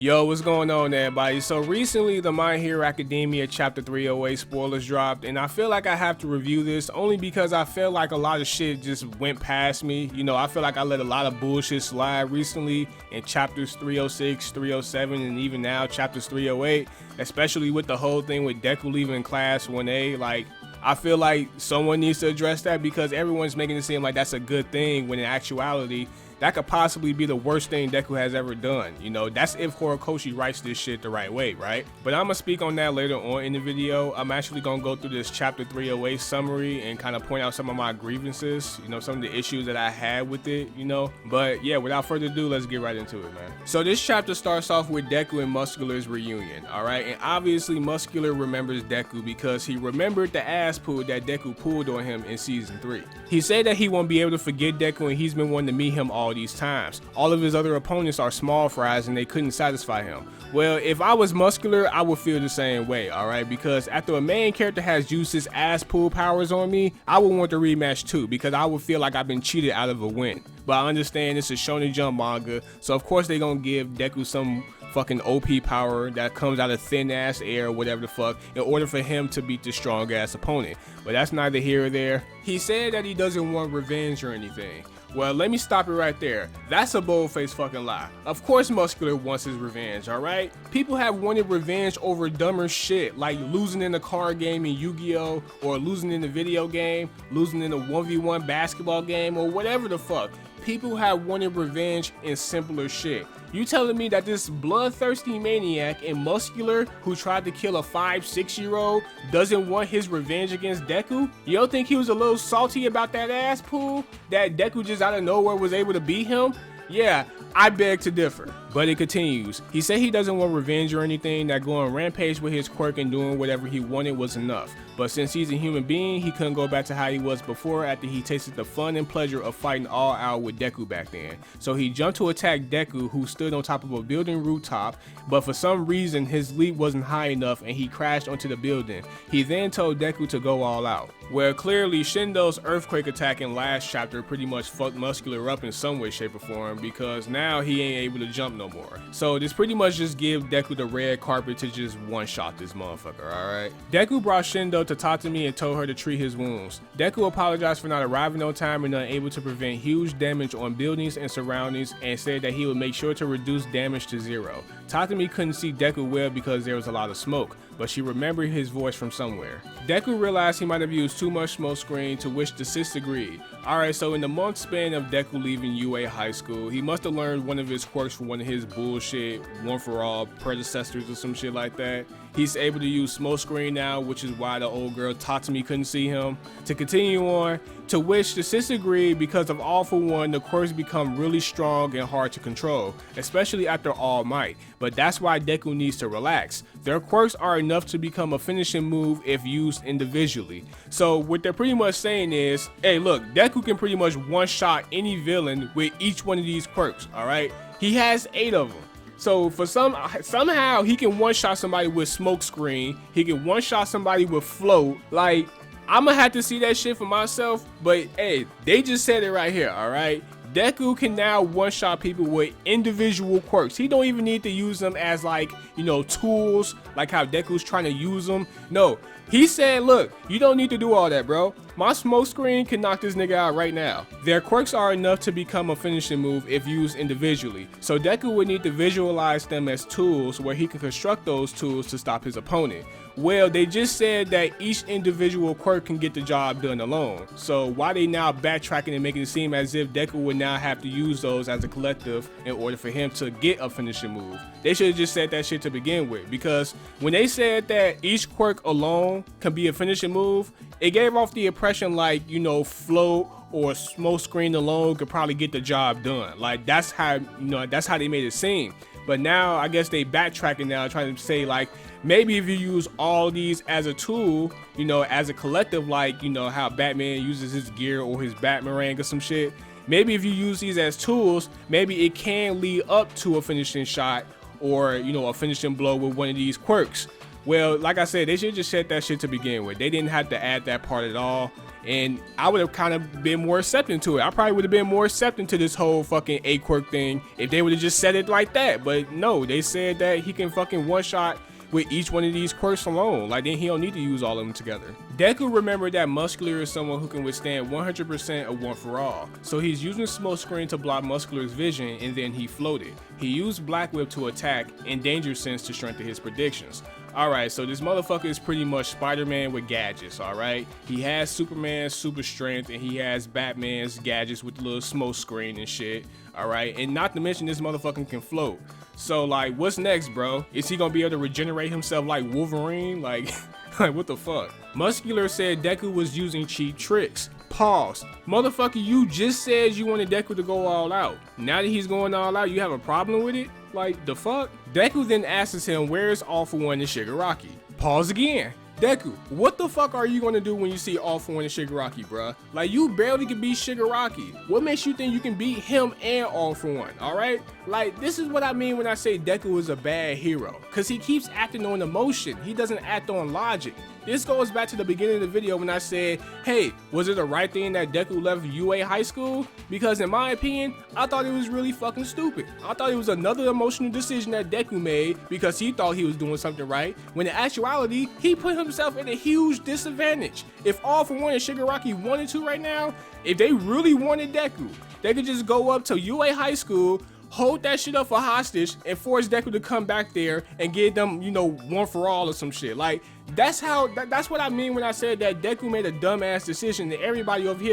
Yo, what's going on everybody? So recently the My Hero Academia chapter 308 spoilers dropped, and I feel like I have to review this only because I feel like a lot of shit just went past me. You know, I feel like I let a lot of bullshit slide recently in chapters 306, 307, and even now chapters 308, especially with the whole thing with Deku leaving class 1A. Like, I feel like someone needs to address that because everyone's making it seem like that's a good thing when in actuality that could possibly be the worst thing Deku has ever done. You know, that's if Horikoshi writes this shit the right way, right? But I'm gonna speak on that later on in the video. I'm actually gonna go through this chapter 308 summary and kind of point out some of my grievances, you know, some of the issues that I had with it, you know. But yeah, without further ado, let's get right into it, man. So this chapter starts off with Deku and Muscular's reunion, all right? And obviously Muscular remembers Deku because he remembered the ass pull that Deku pulled on him in season 3. He said that he won't be able to forget Deku and he's been wanting to meet him all these times. All of his other opponents are small fries and they couldn't satisfy him. Well, if I was Muscular, I would feel the same way, alright? Because after a main character has used his ass pull powers on me, I would want the rematch too, because I would feel like I've been cheated out of a win. But I understand it's a Shonen Jump manga, so of course they're gonna give Deku some fucking OP power that comes out of thin ass air or whatever the fuck in order for him to beat the strong ass opponent. But that's neither here or there. He said that he doesn't want revenge or anything. Well, let me stop it right there. That's a bold-faced fucking lie. Of course Muscular wants his revenge, alright? People have wanted revenge over dumber shit, like losing in a card game in Yu-Gi-Oh! Or losing in a video game, losing in a 1v1 basketball game, or whatever the fuck. People have wanted revenge in simpler shit. You telling me that this bloodthirsty maniac and Muscular who tried to kill a 5-6-year-old doesn't want his revenge against Deku? You don't think he was a little salty about that ass pull? That Deku just out of nowhere was able to beat him? Yeah, I beg to differ. But it continues. He said he doesn't want revenge or anything, that going rampage with his quirk and doing whatever he wanted was enough. But since he's a human being, he couldn't go back to how he was before after he tasted the fun and pleasure of fighting all out with Deku back then. So he jumped to attack Deku, who stood on top of a building rooftop, but for some reason his leap wasn't high enough and he crashed onto the building. He then told Deku to go all out. Well, clearly Shindo's earthquake attack in last chapter pretty much fucked Muscular up in some way, shape, or form, because now he ain't able to jump no more. So this pretty much just give Deku the red carpet to just one-shot this motherfucker, alright? Deku brought Shindo to talk to me and told her to treat his wounds. Deku apologized for not arriving on time and unable to prevent huge damage on buildings and surroundings, and said that he would make sure to reduce damage to 0. Tatami couldn't see Deku well because there was a lot of smoke, but she remembered his voice from somewhere. Deku realized he might have used too much smoke screen, to which the sis agreed. Alright, so in the month span of Deku leaving UA high school, he must have learned one of his quirks from one of his bullshit one-for-all predecessors or some shit like that. He's able to use smoke screen now, which is why the old girl Tatami couldn't see him. To continue on, to which the sis agreed because of All For One, the quirks become really strong and hard to control, especially after All Might. But that's why Deku needs to relax. Their quirks are enough to become a finishing move if used individually. So what they're pretty much saying is, hey look, Deku can pretty much one-shot any villain with each one of these quirks, alright? He has 8 of them. So for somehow he can one-shot somebody with smoke screen, he can one-shot somebody with float. Like, I'ma have to see that shit for myself, but hey, they just said it right here, alright? Deku can now one-shot people with individual quirks. He don't even need to use them as, like, you know, tools, like how Deku's trying to use them. No, he said, look, you don't need to do all that, bro. My smoke screen can knock this nigga out right now. Their quirks are enough to become a finishing move if used individually. So Deku would need to visualize them as tools where he can construct those tools to stop his opponent. Well, they just said that each individual quirk can get the job done alone. So why they now backtracking and making it seem as if Deku would now have to use those as a collective in order for him to get a finishing move? They should have just said that shit to begin with, because when they said that each quirk alone can be a finishing move, it gave off the impression like, you know, float or smoke screen alone could probably get the job done. Like, that's how, you know, that's how they made it seem. But now I guess they backtracking now, trying to say like, maybe if you use all these as a tool, you know, as a collective, like, you know, how Batman uses his gear or his Batmarang or some shit. Maybe if you use these as tools, maybe it can lead up to a finishing shot or, you know, a finishing blow with one of these quirks. Well, like I said, they should just said that shit to begin with. They didn't have to add that part at all. And I would have kind of been more accepting to it. I probably would have been more accepting to this whole fucking 8 quirk thing if they would have just said it like that. But no, they said that he can fucking one shot with each one of these quirks alone. Like, then he don't need to use all of them together. Deku remembered that Muscular is someone who can withstand 100% of One For All. So he's using Smoke Screen to block Muscular's vision, and then he floated. He used Black Whip to attack and Danger Sense to strengthen his predictions. Alright, so this motherfucker is pretty much Spider-Man with gadgets, alright? He has Superman's super strength, and he has Batman's gadgets with the little smoke screen and shit, alright? And not to mention this motherfucker can float. So like, what's next, bro? Is he gonna be able to regenerate himself like Wolverine? Like, like what the fuck? Muscular said Deku was using cheap tricks. Pause. Motherfucker, you just said you wanted Deku to go all out. Now that he's going all out, you have a problem with it? Like, the fuck? Deku then asks him, where's All For One and Shigaraki? Pause again. Deku, what the fuck are you gonna do when you see All For One and Shigaraki, bruh? Like, you barely can beat Shigaraki. What makes you think you can beat him and All For One, alright? Like, this is what I mean when I say Deku is a bad hero. Cause he keeps acting on emotion. He doesn't act on logic. This goes back to the beginning of the video when I said, hey, was it the right thing that Deku left UA High School? Because in my opinion, I thought it was really fucking stupid. I thought it was another emotional decision that Deku made because he thought he was doing something right, when in actuality, he put himself in a huge disadvantage. If All For One and Shigaraki wanted to right now, if they really wanted Deku, they could just go up to UA High School, hold that shit up for hostage, and force Deku to come back there and give them, you know, One For All or some shit. Like, that's what I mean when I said that Deku made a dumbass decision, and everybody over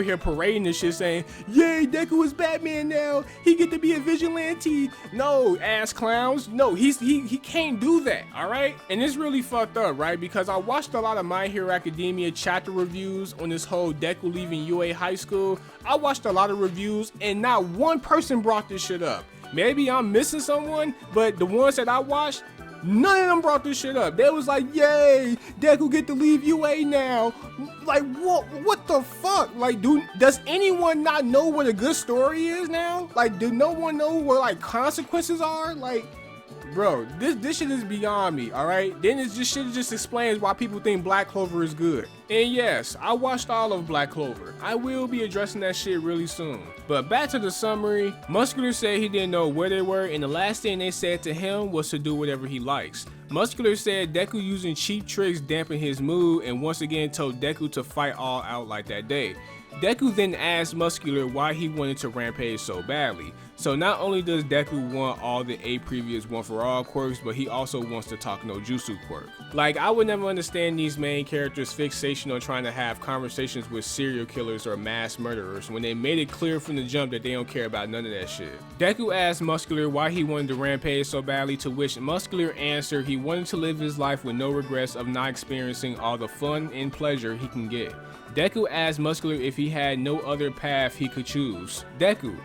here parading this shit saying, yay, Deku is Batman now, he get to be a vigilante. No, ass clowns, no, he can't do that, alright? And it's really fucked up, right? Because I watched a lot of My Hero Academia chapter reviews on this whole Deku leaving UA High School. I watched a lot of reviews, and not one person brought this shit up. Maybe I'm missing someone, but the ones that I watched, none of them brought this shit up. They was like, yay, Deku get to leave UA now. Like, what the fuck? Like, does anyone not know what a good story is now? Like, do no one know what, like, consequences are? Like, bro, this shit is beyond me, alright? Then it's just shit just explains why people think Black Clover is good. And yes, I watched all of Black Clover. I will be addressing that shit really soon. But back to the summary, Muscular said he didn't know where they were, and the last thing they said to him was to do whatever he likes. Muscular said Deku using cheap tricks dampened his mood, and once again told Deku to fight all out like that day. Deku then asked Muscular why he wanted to rampage so badly. So not only does Deku want all the 8 previous One For All quirks, but he also wants to talk no Jutsu quirk. Like, I would never understand these main characters' fixation on trying to have conversations with serial killers or mass murderers when they made it clear from the jump that they don't care about none of that shit. Deku asked Muscular why he wanted to rampage so badly, to which Muscular answered he wanted to live his life with no regrets of not experiencing all the fun and pleasure he can get. Deku asked Muscular if he had no other path he could choose. Deku,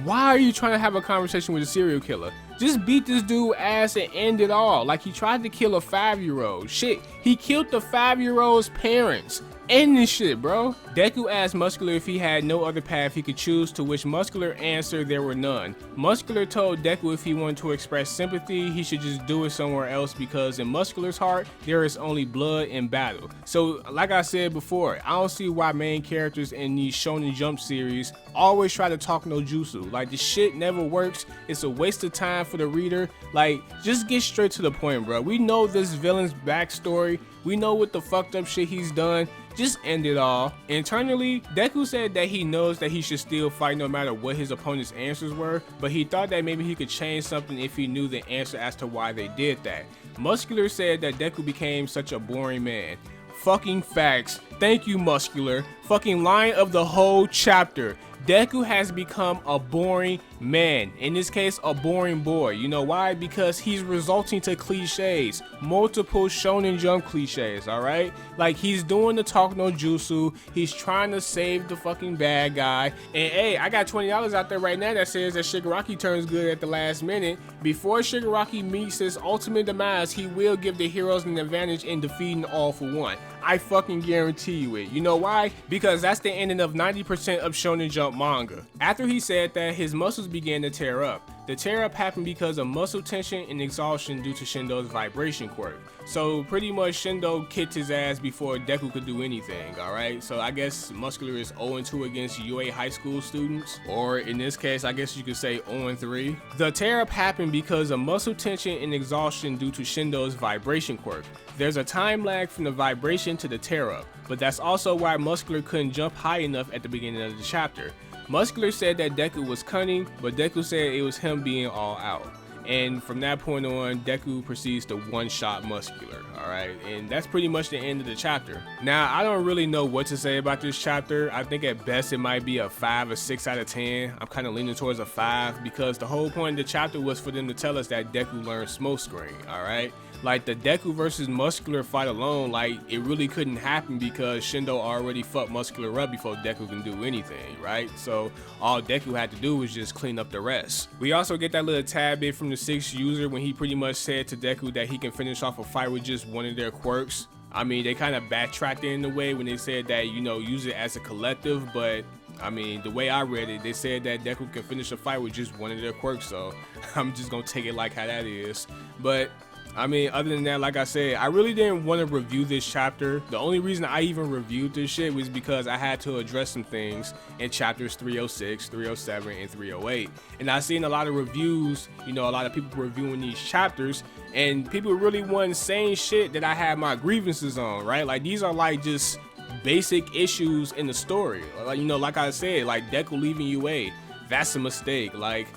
why are you trying to have a conversation with a serial killer? Just beat this dude ass and end it all. Like, he tried to kill a 5-year-old. Shit, he killed the 5-year-old's parents. End this shit, bro. Deku asked Muscular if he had no other path he could choose, to which Muscular answered there were none. Muscular told Deku if he wanted to express sympathy, he should just do it somewhere else, because in Muscular's heart, there is only blood and battle. So, like I said before, I don't see why main characters in these Shonen Jump series always try to talk no jutsu. Like, this shit never works. It's a waste of time for the reader. Like, just get straight to the point, bro. We know this villain's backstory. We know what the fucked up shit he's done. Just end it all. Internally, Deku said that he knows that he should still fight no matter what his opponent's answers were, but he thought that maybe he could change something if he knew the answer as to why they did that. Muscular said that Deku became such a boring man. Fucking facts. Thank you, Muscular. Fucking line of the whole chapter. Deku has become a boring man. In this case, a boring boy. You know why? Because he's resulting to cliches. Multiple Shonen Jump cliches, alright? Like, he's doing the talk no jutsu. He's trying to save the fucking bad guy. And hey, I got $20 out there right now that says that Shigaraki turns good at the last minute. Before Shigaraki meets his ultimate demise, he will give the heroes an advantage in defeating All For One. I fucking guarantee you it. You know why? Because that's the ending of 90% of Shonen Jump manga. After he said that, his muscles began to tear up. The tear up happened because of muscle tension and exhaustion due to Shindo's vibration quirk. So pretty much Shindo kicked his ass before Deku could do anything, alright? So I guess Muscular is 0-2 against UA high school students, or in this case I guess you could say 0-3. The tear up happened because of muscle tension and exhaustion due to Shindo's vibration quirk. There's a time lag from the vibration to the tear up, but that's also why Muscular couldn't jump high enough at the beginning of the chapter. Muscular said that Deku was cunning, but Deku said it was him being all out. And from that point on, Deku proceeds to one-shot Muscular, alright? And that's pretty much the end of the chapter. Now, I don't really know what to say about this chapter. I think at best it might be a 5 or 6 out of 10. I'm kind of leaning towards a 5 because the whole point of the chapter was for them to tell us that Deku learned Smoke Screen, alright? Like the Deku versus Muscular fight alone, like it really couldn't happen because Shindo already fucked Muscular up before Deku can do anything, right? So all Deku had to do was just clean up the rest. We also get that little tad bit from the 6th user when he pretty much said to Deku that he can finish off a fight with just one of their quirks. I mean, they kind of backtracked in a way when they said that, you know, use it as a collective, but I mean, the way I read it, they said that Deku can finish a fight with just one of their quirks, so I'm just gonna take it like how that is. But I mean, other than that, like I said, I really didn't want to review this chapter. The only reason I even reviewed this shit was because I had to address some things in chapters 306, 307, and 308. And I've seen a lot of reviews, you know, a lot of people reviewing these chapters, and people really wasn't saying shit that I had my grievances on, right? Like, these are like just basic issues in the story. Like, you know, like I said, like Deku leaving UA, that's a mistake. Like,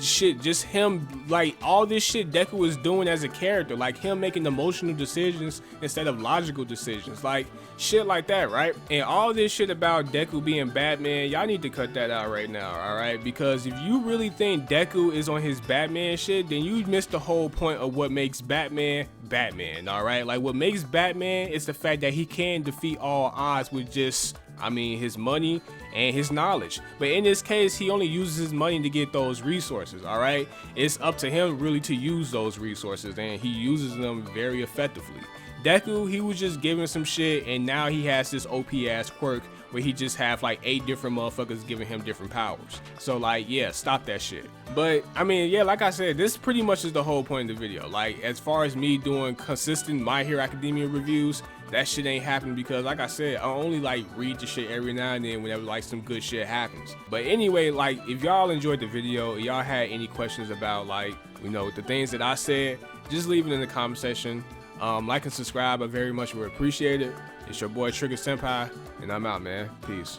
shit, just him, like all this shit Deku was doing as a character, like him making emotional decisions instead of logical decisions, like shit like that, right? And all this shit about Deku being Batman, y'all need to cut that out right now, alright? Because if you really think Deku is on his Batman shit, then you missed the whole point of what makes Batman Batman, alright? Like what makes Batman is the fact that he can defeat all odds with just, I mean, his money and his knowledge. But in this case, he only uses his money to get those resources, all right? It's up to him really to use those resources, and he uses them very effectively. Deku, he was just giving some shit, and now he has this OP ass quirk where he just have like 8 different motherfuckers giving him different powers. So like, yeah, stop that shit. But I mean, yeah, like I said, this pretty much is the whole point of the video. Like, as far as me doing consistent My Hero Academia reviews, that shit ain't happening because, like I said, I only like read the shit every now and then whenever like some good shit happens. But anyway, like if y'all enjoyed the video, y'all had any questions about like, you know, the things that I said, just leave it in the comment section. Like and subscribe, I very much would appreciate it. It's your boy Trigger Senpai, and I'm out, man. Peace.